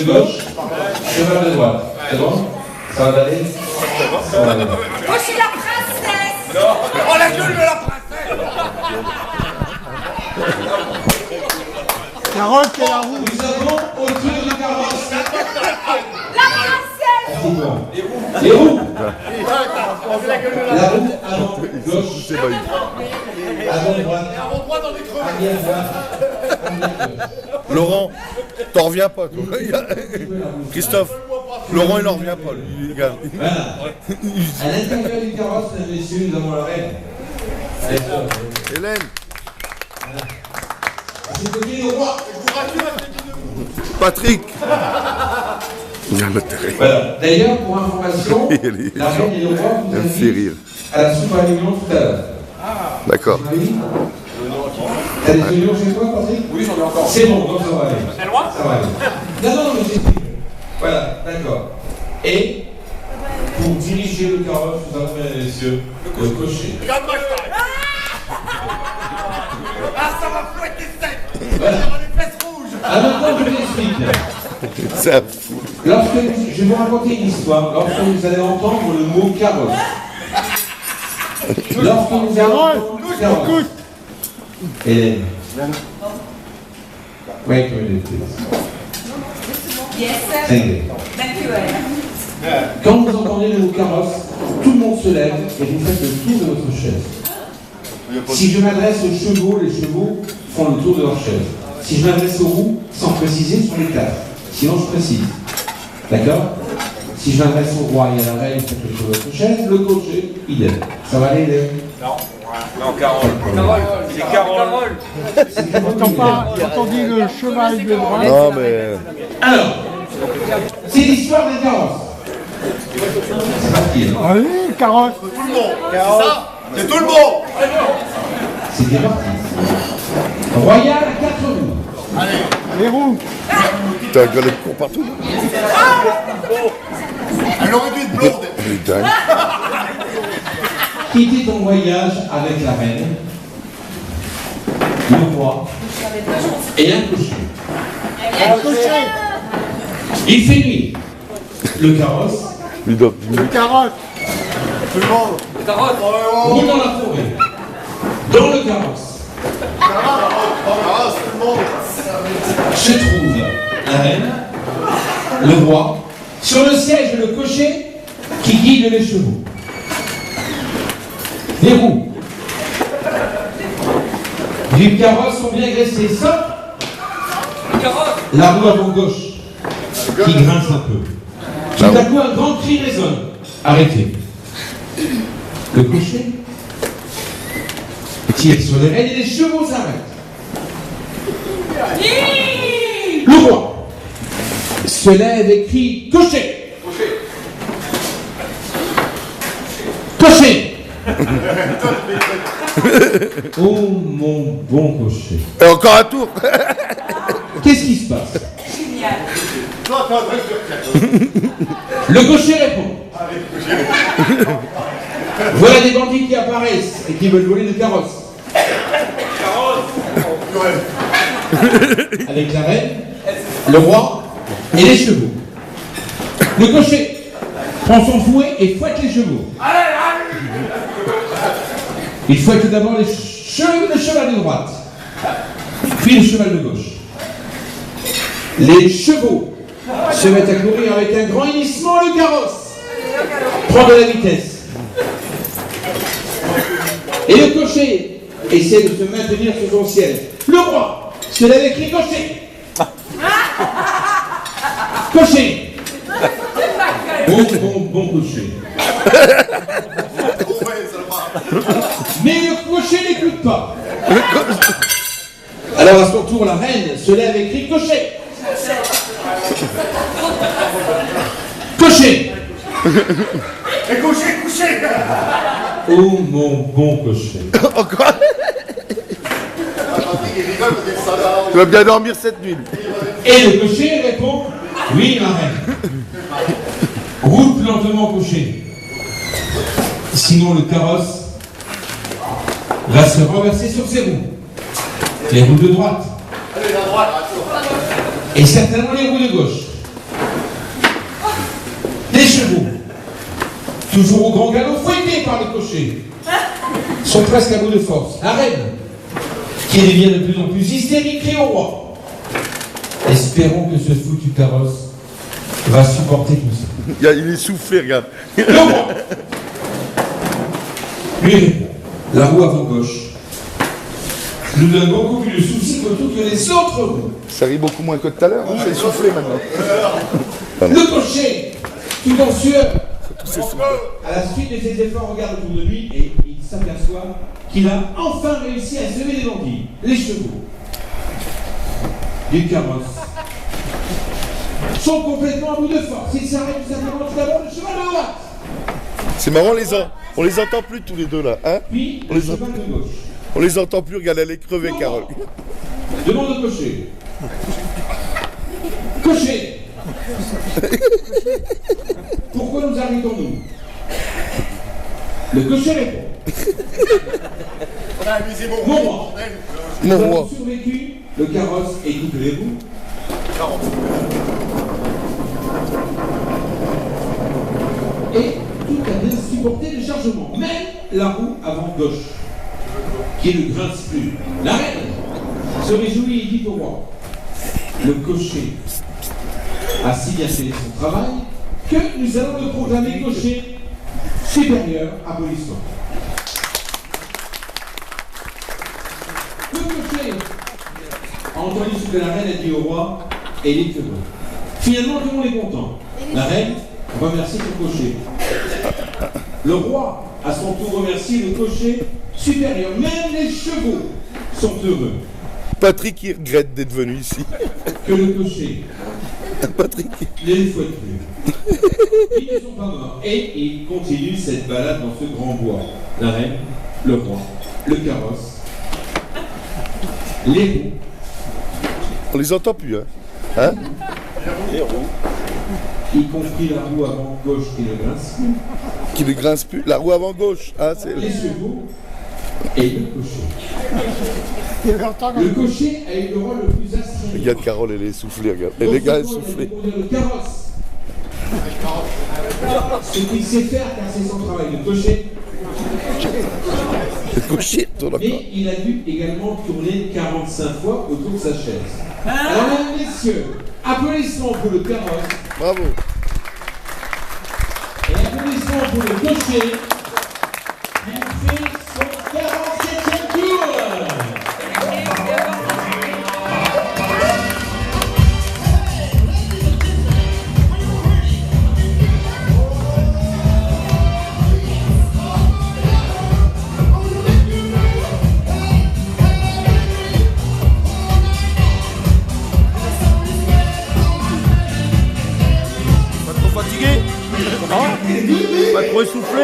gauche, cheval de droite. C'est bon? Ça va aller? Ça va aller. Moi, je suis la princesse. Oh, la gueule de la princesse. Carotte et la roue. Nous avons autour du carrosse La princesse. les roues. La roue avant, gauche, avant, droite, arrière, droite, arrière, gauche. Laurent, t'en reviens pas, toi. Christophe, Laurent, il n'en revient pas, lui. Voilà. À l'intérieur du carrosse, messieurs, nous avons la reine. Hélène, C'est côté le roi. Patrick. Voilà. D'ailleurs, pour information, la reine et le roi vous Elle me fait invitent rire. à la soupe à l'union tout à l'heure. D'accord. T'as des oignons chez toi, Patrick? Oui, j'en ai encore. C'est bon, donc ça va aller. C'est loin? Ça va aller. Non, non, mais c'est tout. Voilà, d'accord. Et pour diriger le carrosse, nous avons, mesdames et messieurs, le cocher. Regarde-moi ça. Ah, ça va fouetter sec. Voilà. Sur les fesses rouges. Ah, maintenant, je vous explique. Ça Lorsque je vais vous raconter une histoire, lorsque vous allez entendre le mot carrosse. Lorsque vous allez entendre carrosse. Hélène. Wait a minute, please. Yes, sir. Thank you. Thank you, Ellen. Quand vous entendez le mot carrosse, tout le monde se lève et vous faites le tour de votre chaise. Si je m'adresse aux chevaux, les chevaux font le tour de leur chaise. Si je m'adresse aux roues, sans préciser, ce sont les quatre. Sinon, je précise. D'accord? Si je m'adresse au roi et à la reine, faites le tour de votre chaise. Le cocher, idem. Ça va aller, Hélène? Non, Carole. C'est Carole. Quand on dit le cheval de droite, Non, mais. Alors, c'est l'histoire des carrosses. C'est parti. hein. allez, carotte. Tout le monde. C'est ça. C'est tout le monde. C'était parti. Royal à 4 roues. Les roues. T'as un gueule de cours partout. Elle aurait dû être blonde. Il est dingue. Quitter ton voyage avec la reine, le roi et un cocher. Il fait nuit. Le carrosse Lui donne. Carotte. Tout le monde. Carotte. roule dans la forêt. Dans le carrosse Tout le monde. se trouve la reine, le roi, sur le siège le cocher qui guide les chevaux. Les roues du carrosse sont bien graissées, sauf la roue avant gauche qui grince un peu. Tout à coup, un grand cri résonne. Arrêtez. Le cocher tire sur les rênes et les chevaux s'arrêtent. Le roi se lève et crie cocher. Cocher. Oh mon bon cocher. Et encore un tour. Qu'est-ce qui se passe? Génial. Le cocher répond. Voilà des bandits qui apparaissent et qui veulent voler le carrosse. Avec la reine, le roi et les chevaux. Le cocher prend son fouet et fouette les chevaux. Il fouette tout d'abord le cheval de droite, puis le cheval de gauche. Les chevaux se mettent à courir avec un grand hennissement. Le carrosse prend de la vitesse. Et le cocher essaie de se maintenir sur son siège. Le roi se lève et crie cocher. Cocher. Bon cocher. Mais le cocher n'écoute pas. Alors à son tour, la reine se lève et crie cocher. Cocher. Et couché. Oh mon bon cocher. Encore. Tu vas bien dormir cette nuit. Et le cocher répond oui, ma reine. Roule plus lentement, cocher. Sinon, le carrosse va se renverser sur ses roues. Les roues de droite. Et certainement les roues de gauche. toujours au grand galop, fouettés par les cochers, sont presque à bout de force. La reine, qui devient de plus en plus hystérique, crie au roi. Espérons que ce foutu carrosse va supporter tout ça. Il est soufflé, regarde. Le roi lui répond. La roue avant gauche nous donne beaucoup plus de soucis que toutes les autres roues. Ça rit beaucoup moins que tout à l'heure, hein, c'est soufflé maintenant. Le cocher, tout en sueur, à la suite de ses efforts, regarde autour de lui et il s'aperçoit qu'il a enfin réussi à semer des lentilles. Les chevaux du carrosse sont complètement à bout de force. Ils s'arrêtent tout simplement tout d'abord le cheval de droite. C'est marrant, on les entend plus tous les deux là, hein? Puis On le les, cheval de gauche. on les entend plus, regarde, elle est crevée, Carole. Demande au cocher. Cocher, pourquoi nous arrêtons-nous? Le cocher répond. Mon roi, nous Mon avons roi. survécu, le carrosse et toutes les roues. Et tout a bien supporté le chargement, même la roue avant gauche, qui ne grince plus. La reine se réjouit et dit au roi, le cocher a si bien fait son travail que nous allons le proclamer cocher supérieur à Polisson. Le cocher a entendu ce que la reine a dit au roi et il est heureux. Finalement, tout le monde est content. La reine remercie son cocher. Le roi, à son tour, remercie le cocher supérieur. Même les chevaux sont heureux Patrick, il regrette d'être venu ici. que le cocher Patrick. ne les fouette plus. Ils ne sont pas morts. Et ils continuent cette balade dans ce grand bois. La reine, le roi, le carrosse, les roues. On les entend plus, hein? Les roues. Y compris la roue avant gauche qui ne grince plus. Qui ne grince plus. La roue avant gauche, hein? Les chevaux et le cocher. Le cocher a eu le rôle le plus astreint. Regarde Carole, elle est essoufflée, regarde. Et les gars, elle est soufflée. Le carrosse. Ce qu'il sait faire, car c'est son travail. Le cocher. Le cocher tourne encore. Mais il a dû également tourner 45 fois autour de sa chaise. Alors, mesdames, messieurs, applaudissements pour le carrosse. Bravo. Et applaudissements pour le cocher. Il fait son 47e tour. Pas trop fatigué? Pas trop essoufflé?